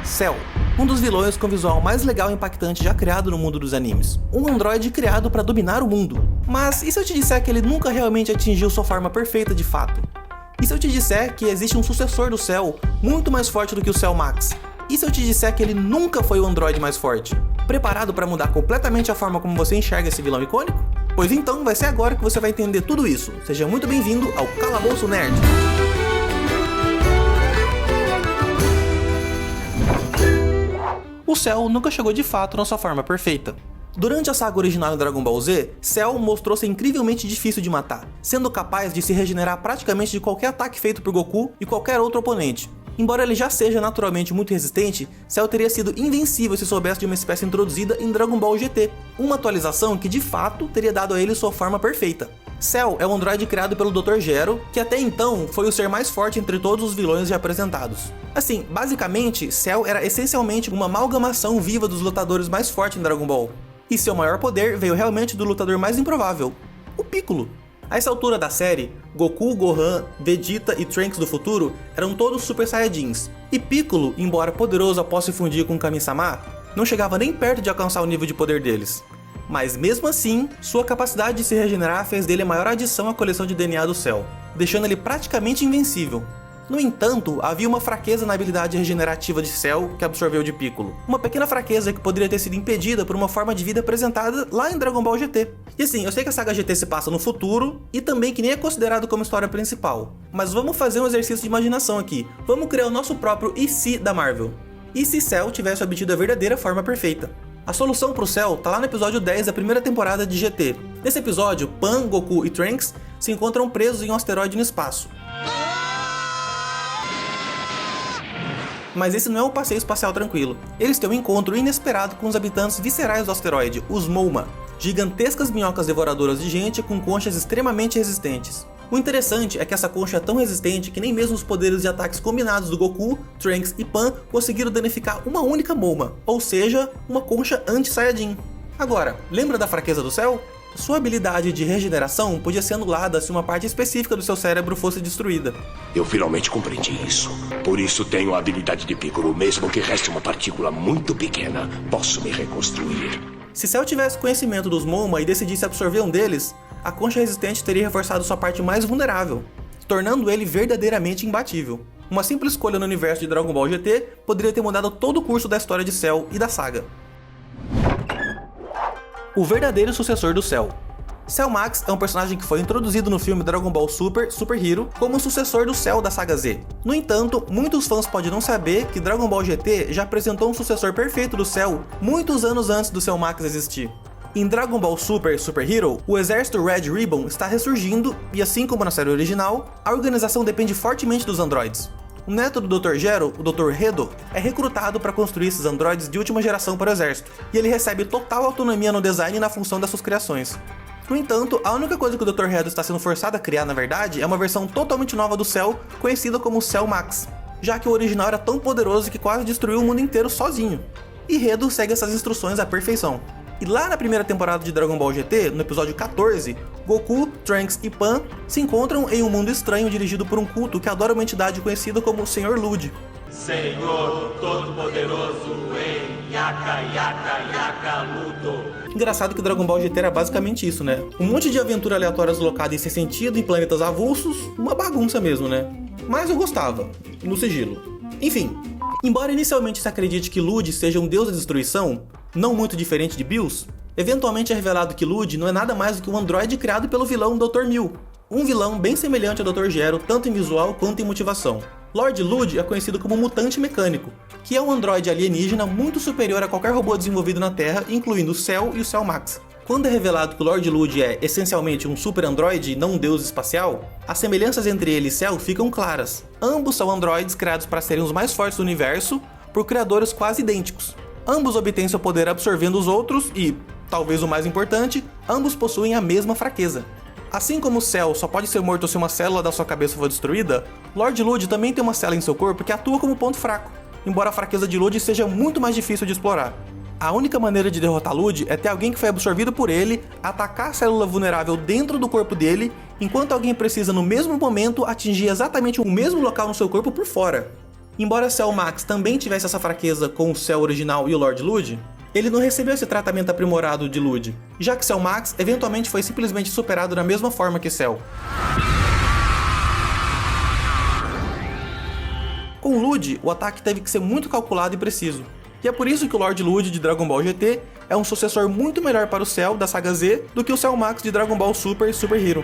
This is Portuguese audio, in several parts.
Cell, um dos vilões com o visual mais legal e impactante já criado no mundo dos animes. Um androide criado para dominar o mundo. Mas e se eu te disser que ele nunca realmente atingiu sua forma perfeita de fato? E se eu te disser que existe um sucessor do Cell muito mais forte do que o Cell Max? E se eu te disser que ele nunca foi o androide mais forte? Preparado para mudar completamente a forma como você enxerga esse vilão icônico? Pois então vai ser agora que você vai entender tudo isso. Seja muito bem-vindo ao Calabouço Nerd! O Cell nunca chegou de fato na sua forma perfeita. Durante a saga original em Dragon Ball Z, Cell mostrou ser incrivelmente difícil de matar, sendo capaz de se regenerar praticamente de qualquer ataque feito por Goku e qualquer outro oponente. Embora ele já seja naturalmente muito resistente, Cell teria sido invencível se soubesse de uma espécie introduzida em Dragon Ball GT, uma atualização que de fato teria dado a ele sua forma perfeita. Cell é um androide criado pelo Dr. Gero, que até então foi o ser mais forte entre todos os vilões já apresentados. Assim, basicamente, Cell era essencialmente uma amalgamação viva dos lutadores mais fortes em Dragon Ball. E seu maior poder veio realmente do lutador mais improvável, o Piccolo. A essa altura da série, Goku, Gohan, Vegeta e Trunks do futuro eram todos Super Saiyajins, e Piccolo, embora poderoso após se fundir com Kami-sama, não chegava nem perto de alcançar o nível de poder deles. Mas mesmo assim, sua capacidade de se regenerar fez dele a maior adição à coleção de DNA do Cell, deixando ele praticamente invencível. No entanto, havia uma fraqueza na habilidade regenerativa de Cell que absorveu de Piccolo. Uma pequena fraqueza que poderia ter sido impedida por uma forma de vida apresentada lá em Dragon Ball GT. E assim, eu sei que a saga GT se passa no futuro, e também que nem é considerado como história principal. Mas vamos fazer um exercício de imaginação aqui. Vamos criar o nosso próprio e se da Marvel. E se Cell tivesse obtido a verdadeira forma perfeita? A solução pro Cell tá lá no episódio 10 da primeira temporada de GT. Nesse episódio, Pan, Goku e Trunks se encontram presos em um asteroide no espaço. Mas esse não é um passeio espacial tranquilo. Eles têm um encontro inesperado com os habitantes viscerais do asteroide, os Mouma, gigantescas minhocas devoradoras de gente com conchas extremamente resistentes. O interessante é que essa concha é tão resistente que nem mesmo os poderes de ataques combinados do Goku, Trunks e Pan conseguiram danificar uma única Mouma, ou seja, uma concha anti-Saiyajin. Agora, lembra da fraqueza do Cell? Sua habilidade de regeneração podia ser anulada se uma parte específica do seu cérebro fosse destruída. Eu finalmente compreendi isso. Por isso tenho a habilidade de Piccolo, mesmo que reste uma partícula muito pequena. Posso me reconstruir. Se Cell tivesse conhecimento dos Mouma e decidisse absorver um deles, a concha resistente teria reforçado sua parte mais vulnerável, tornando ele verdadeiramente imbatível. Uma simples escolha no universo de Dragon Ball GT poderia ter mudado todo o curso da história de Cell e da saga. O verdadeiro sucessor do Cell. Cell Max é um personagem que foi introduzido no filme Dragon Ball Super, Super Hero, como o sucessor do Cell da saga Z. No entanto, muitos fãs podem não saber que Dragon Ball GT já apresentou um sucessor perfeito do Cell muitos anos antes do Cell Max existir. Em Dragon Ball Super, Super Hero, o exército Red Ribbon está ressurgindo e, assim como na série original, a organização depende fortemente dos androides. O neto do Dr. Gero, o Dr. Hedo, é recrutado para construir esses androides de última geração para o exército, e ele recebe total autonomia no design e na função das suas criações. No entanto, a única coisa que o Dr. Hedo está sendo forçado a criar, na verdade, é uma versão totalmente nova do Cell, conhecida como Cell Max, já que o original era tão poderoso que quase destruiu o mundo inteiro sozinho. E Hedo segue essas instruções à perfeição. E lá na primeira temporada de Dragon Ball GT, no episódio 14, Goku, Trunks e Pan se encontram em um mundo estranho dirigido por um culto que adora uma entidade conhecida como Senhor Lud. Senhor Todo-Poderoso em Yaka Yaka Yaka Ludo. Engraçado que Dragon Ball GT era basicamente isso, né? Um monte de aventura aleatórias locadas em sem sentido, em planetas avulsos, uma bagunça mesmo, né? Mas eu gostava, no sigilo. Enfim, embora inicialmente se acredite que Lud seja um deus da destruição, não muito diferente de Bills, eventualmente é revelado que Lud não é nada mais do que um androide criado pelo vilão Dr. Mill, um vilão bem semelhante ao Dr. Gero tanto em visual quanto em motivação. Lord Lud é conhecido como mutante mecânico, que é um androide alienígena muito superior a qualquer robô desenvolvido na Terra, incluindo o Cell e o Cell Max. Quando é revelado que o Lord Lud é essencialmente um super androide e não um deus espacial, as semelhanças entre ele e Cell ficam claras. Ambos são androides criados para serem os mais fortes do universo, por criadores quase idênticos. Ambos obtêm seu poder absorvendo os outros e, talvez o mais importante, ambos possuem a mesma fraqueza. Assim como o Cell só pode ser morto se uma célula da sua cabeça for destruída, Lord Lud também tem uma célula em seu corpo que atua como ponto fraco, embora a fraqueza de Lud seja muito mais difícil de explorar. A única maneira de derrotar Lud é ter alguém que foi absorvido por ele, atacar a célula vulnerável dentro do corpo dele, enquanto alguém precisa no mesmo momento atingir exatamente o mesmo local no seu corpo por fora. Embora Cell Max também tivesse essa fraqueza com o Cell original e o Lord Lud, ele não recebeu esse tratamento aprimorado de Lud, já que Cell Max eventualmente foi simplesmente superado da mesma forma que Cell. Com Lud, o ataque teve que ser muito calculado e preciso, e é por isso que o Lord Lud de Dragon Ball GT é um sucessor muito melhor para o Cell da saga Z do que o Cell Max de Dragon Ball Super e Super Hero.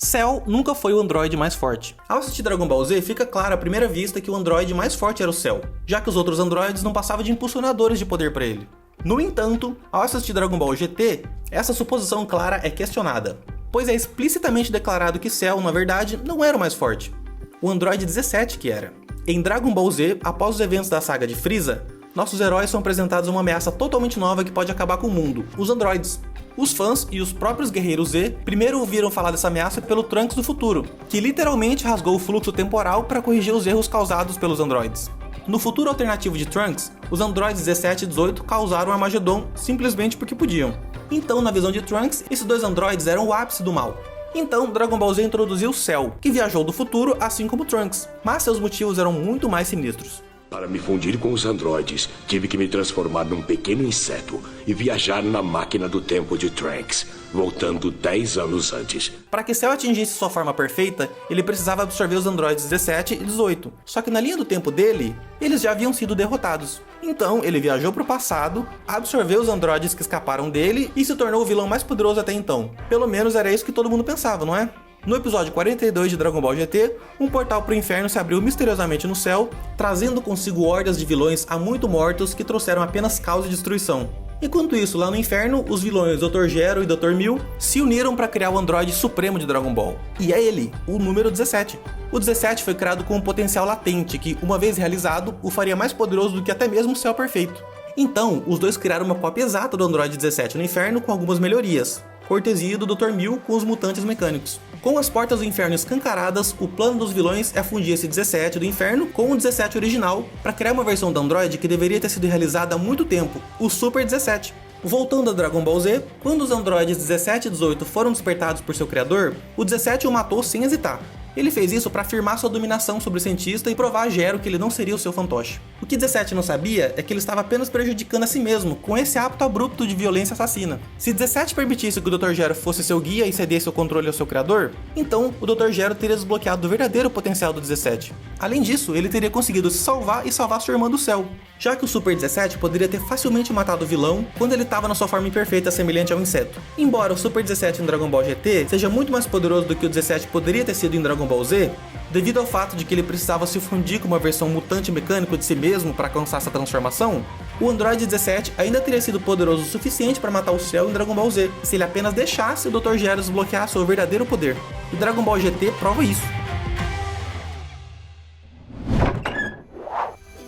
Cell nunca foi o androide mais forte. Ao assistir Dragon Ball Z, fica claro à primeira vista que o androide mais forte era o Cell, já que os outros androides não passavam de impulsionadores de poder para ele. No entanto, ao assistir Dragon Ball GT, essa suposição clara é questionada, pois é explicitamente declarado que Cell, na verdade, não era o mais forte. O androide 17 que era. Em Dragon Ball Z, após os eventos da saga de Frieza, nossos heróis são apresentados a uma ameaça totalmente nova que pode acabar com o mundo, os androides. Os fãs e os próprios guerreiros Z primeiro ouviram falar dessa ameaça pelo Trunks do futuro, que literalmente rasgou o fluxo temporal para corrigir os erros causados pelos androides. No futuro alternativo de Trunks, os androides 17 e 18 causaram Armagedon simplesmente porque podiam. Então, na visão de Trunks, esses dois androides eram o ápice do mal. Então, Dragon Ball Z introduziu Cell, que viajou do futuro assim como Trunks, mas seus motivos eram muito mais sinistros. Para me fundir com os androides, tive que me transformar num pequeno inseto e viajar na máquina do tempo de Trunks, voltando 10 anos antes. Para que Cell atingisse sua forma perfeita, ele precisava absorver os androides 17 e 18. Só que na linha do tempo dele, eles já haviam sido derrotados. Então, ele viajou para o passado, absorveu os androides que escaparam dele e se tornou o vilão mais poderoso até então. Pelo menos era isso que todo mundo pensava, não é? No episódio 42 de Dragon Ball GT, um portal para o inferno se abriu misteriosamente no céu, trazendo consigo hordas de vilões há muito mortos que trouxeram apenas caos e destruição. Enquanto isso, lá no inferno, os vilões Dr. Gero e Dr. Mil se uniram para criar o androide supremo de Dragon Ball. E é ele, o número 17. O 17 foi criado com um potencial latente que, uma vez realizado, o faria mais poderoso do que até mesmo o Cell perfeito. Então, os dois criaram uma cópia exata do androide 17 no inferno com algumas melhorias, cortesia do Dr. Mil com os mutantes mecânicos. Com as portas do inferno escancaradas, o plano dos vilões é fundir esse 17 do inferno com o 17 original para criar uma versão do Android que deveria ter sido realizada há muito tempo, o Super 17. Voltando a Dragon Ball Z, quando os androides 17 e 18 foram despertados por seu criador, o 17 o matou sem hesitar. Ele fez isso para afirmar sua dominação sobre o cientista e provar a Gero que ele não seria o seu fantoche. O que 17 não sabia é que ele estava apenas prejudicando a si mesmo com esse hábito abrupto de violência assassina. Se 17 permitisse que o Dr. Gero fosse seu guia e cedesse o controle ao seu criador, então o Dr. Gero teria desbloqueado o verdadeiro potencial do 17. Além disso, ele teria conseguido se salvar e salvar sua irmã do céu, já que o Super 17 poderia ter facilmente matado o vilão quando ele estava na sua forma imperfeita semelhante ao inseto. Embora o Super 17 em Dragon Ball GT seja muito mais poderoso do que o 17 poderia ter sido em Dragon Ball Z, devido ao fato de que ele precisava se fundir com uma versão mutante mecânico de si mesmo para alcançar essa transformação, o Android 17 ainda teria sido poderoso o suficiente para matar o Cell em Dragon Ball Z, se ele apenas deixasse o Dr. Gero desbloquear seu verdadeiro poder. E Dragon Ball GT prova isso.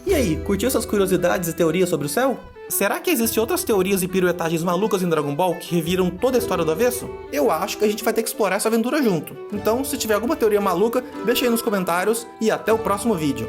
E aí, curtiu essas curiosidades e teorias sobre o Cell? Será que existem outras teorias e piruetagens malucas em Dragon Ball que reviram toda a história do avesso? Eu acho que a gente vai ter que explorar essa aventura junto. Então, se tiver alguma teoria maluca, deixa aí nos comentários e até o próximo vídeo.